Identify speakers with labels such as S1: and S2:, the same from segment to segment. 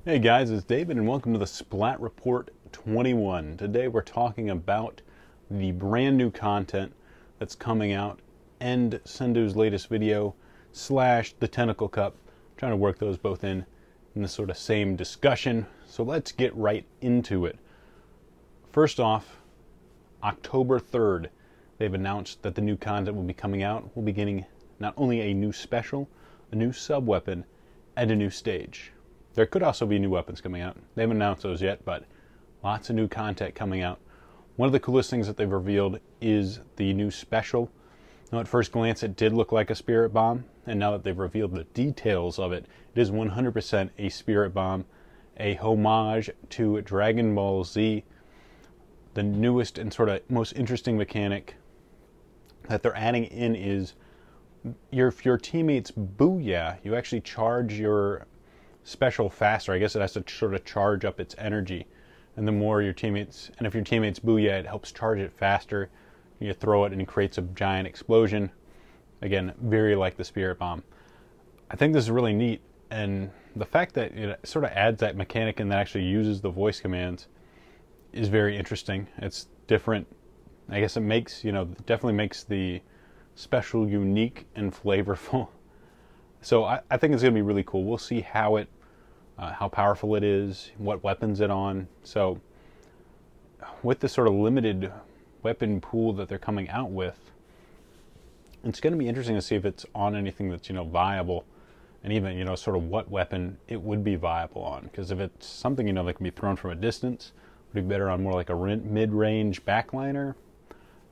S1: Hey guys, it's David and welcome to the Splat Report 21. Today we're talking about the brand new content that's coming out and Sendou's latest video slash the Tentacle Cup. I'm trying to work those both in the sort of same discussion. So let's get right into it. First off, October 3rd, they've announced that the new content will be coming out. We'll be getting not only a new special, a new sub-weapon, and a new stage. There could also be new weapons coming out. They haven't announced those yet, but lots of new content coming out. One of the coolest things that they've revealed is the new special. Now, at first glance, it did look like a spirit bomb, and now that they've revealed the details of it, it is 100% a spirit bomb, a homage to Dragon Ball Z. The newest and sort of most interesting mechanic that they're adding in is if your teammates booyah, you actually charge your special faster. I guess it has to sort of charge up its energy, and the more your teammates, and if your teammates booyah, it helps charge it faster. You throw it and it creates a giant explosion. Again, very like the spirit bomb. I think this is really neat, and the fact that it sort of adds that mechanic and that actually uses the voice commands is very interesting. It's different. I guess it makes, definitely makes the special unique and flavorful. So I think it's going to be really cool. We'll see how powerful it is, what weapons it on. So with the sort of limited weapon pool that they're coming out with, it's going to be interesting to see if it's on anything that's, viable, and even, sort of what weapon it would be viable on. Because if it's something, that can be thrown from a distance, would be better on more like a mid-range backliner.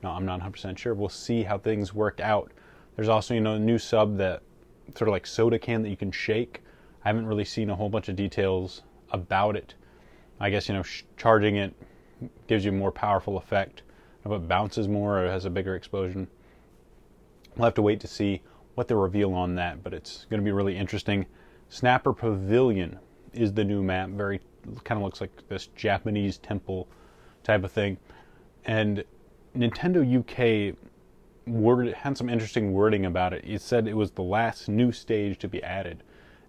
S1: No, I'm not 100% sure. We'll see how things work out. There's also, a new sub that sort of like soda can that you can shake. I haven't really seen a whole bunch of details about it. I guess, charging it gives you a more powerful effect. If it bounces more or has a bigger explosion. We'll have to wait to see what they reveal on that, but it's going to be really interesting. Snapper Pavilion is the new map. Very kind of looks like this Japanese temple type of thing. And Nintendo UK had some interesting wording about it. It said it was the last new stage to be added.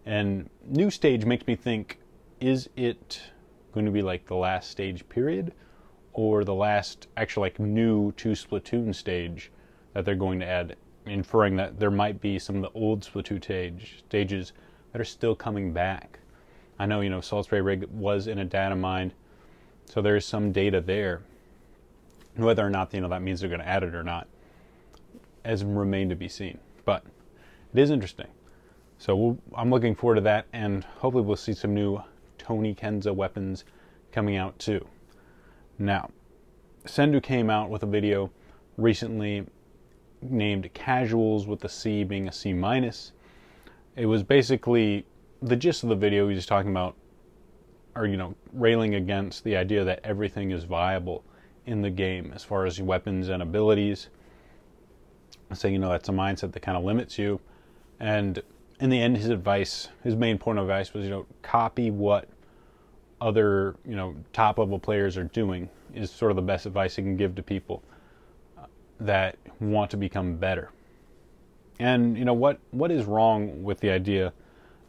S1: And new stage makes me think, is it going to be like the last stage period, or the last actual like new to Splatoon stage that they're going to add, inferring that there might be some of the old Splatoon stages that are still coming back. I know, Salt Spray Rig was in a data mine, so there's some data there. Whether or not, that means they're going to add it or not has remained to be seen. But it is interesting. So I'm looking forward to that, and hopefully we'll see some new Tony Kenza weapons coming out too. Now, Sendou came out with a video recently named Casuals, with the C being a C-. It was basically, the gist of the video, he was just talking about, or railing against the idea that everything is viable in the game as far as weapons and abilities. Saying, that's a mindset that kind of limits you. And in the end, his main point of advice was, copy what other, top level players are doing is sort of the best advice he can give to people that want to become better. And, what is wrong with the idea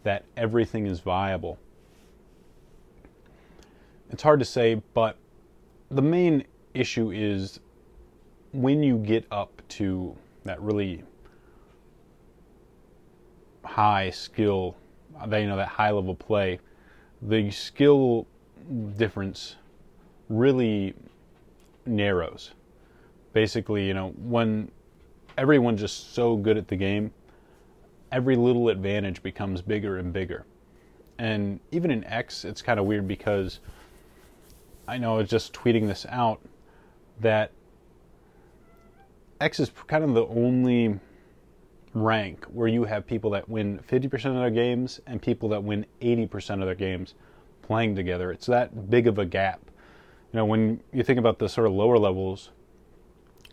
S1: that everything is viable? It's hard to say, but the main issue is when you get up to that really high skill, that high level play, the skill difference really narrows. Basically, when everyone's just so good at the game, every little advantage becomes bigger and bigger. And even in X, it's kind of weird because I know I was just tweeting this out, that X is kind of the only rank where you have people that win 50% of their games and people that win 80% of their games playing together. It's that big of a gap. When you think about the sort of lower levels,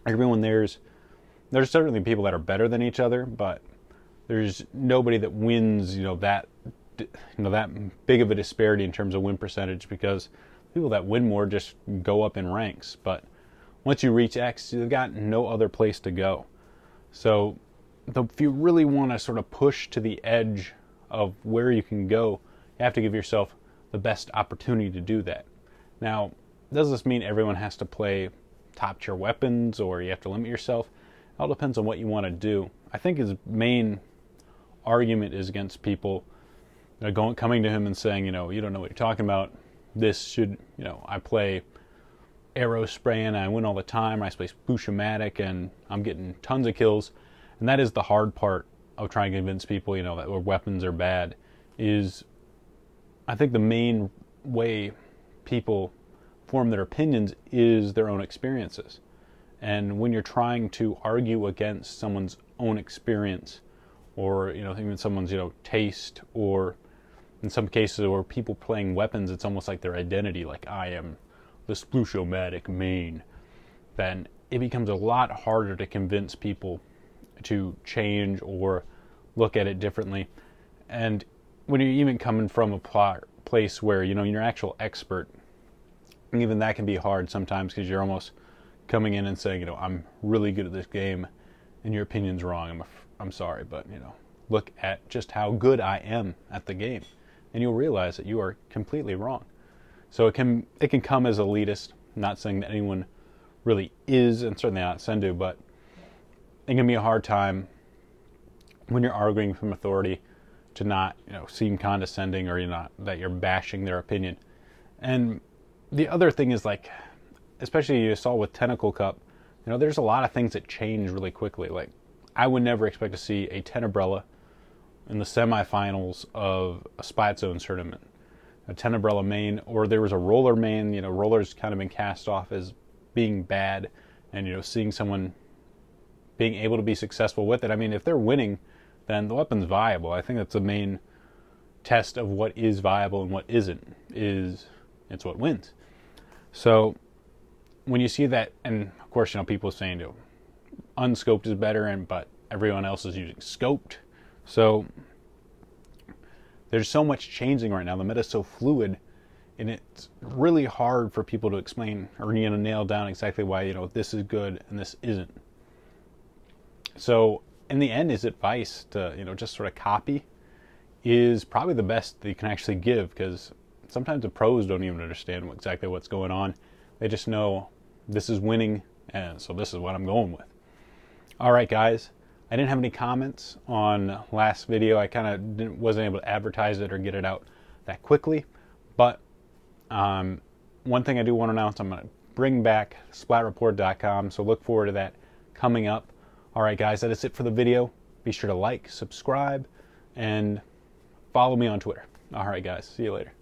S1: everyone there's certainly people that are better than each other, but there's nobody that wins, that big of a disparity in terms of win percentage, because people that win more just go up in ranks. But once you reach X, you've got no other place to go. So if you really want to sort of push to the edge of where you can go, you have to give yourself the best opportunity to do that. Now, does this mean everyone has to play top tier weapons or you have to limit yourself? It all depends on what you want to do. I think his main argument is against people coming to him and saying, you don't know what you're talking about. This should, I play arrow spraying and I win all the time. I play Splat and I'm getting tons of kills. And that is the hard part of trying to convince people, that weapons are bad. Is I think the main way people form their opinions is their own experiences. And when you're trying to argue against someone's own experience, or even someone's taste, or in some cases where people playing weapons, it's almost like their identity, like I am the Splat main, then it becomes a lot harder to convince people to change or look at it differently. And when you're even coming from a place where you're an actual expert, even that can be hard sometimes, because you're almost coming in and saying, I'm really good at this game and your opinion's wrong. I'm sorry, but look at just how good I am at the game, and you'll realize that you are completely wrong. So it can come as elitist. I'm not saying that anyone really is, and certainly not Sendou, but it can be a hard time when you're arguing from authority to not seem condescending, or that you're bashing their opinion. And the other thing is, like, especially you saw with Tentacle Cup, there's a lot of things that change really quickly. Like, I would never expect to see a Tenebrella in the semifinals of a Splat Zone tournament. A Tenebrella main, or there was a roller main. Roller's kind of been cast off as being bad, and seeing someone being able to be successful with it. I mean, if they're winning, then the weapon's viable. I think that's the main test of what is viable and what isn't. It's what wins. So when you see that, and of course, people saying unscoped is better, but everyone else is using scoped. So there's so much changing right now. The meta is so fluid, and it's really hard for people to explain or nail down exactly why this is good and this isn't. So in the end, his advice to just sort of copy is probably the best that you can actually give, because sometimes the pros don't even understand exactly what's going on. They just know this is winning, and so this is what I'm going with. All right, guys. I didn't have any comments on last video. I kind of wasn't able to advertise it or get it out that quickly. But one thing I do want to announce, I'm going to bring back SplatReport.com, so look forward to that coming up. All right, guys, that is it for the video. Be sure to like, subscribe, and follow me on Twitter. All right, guys, see you later.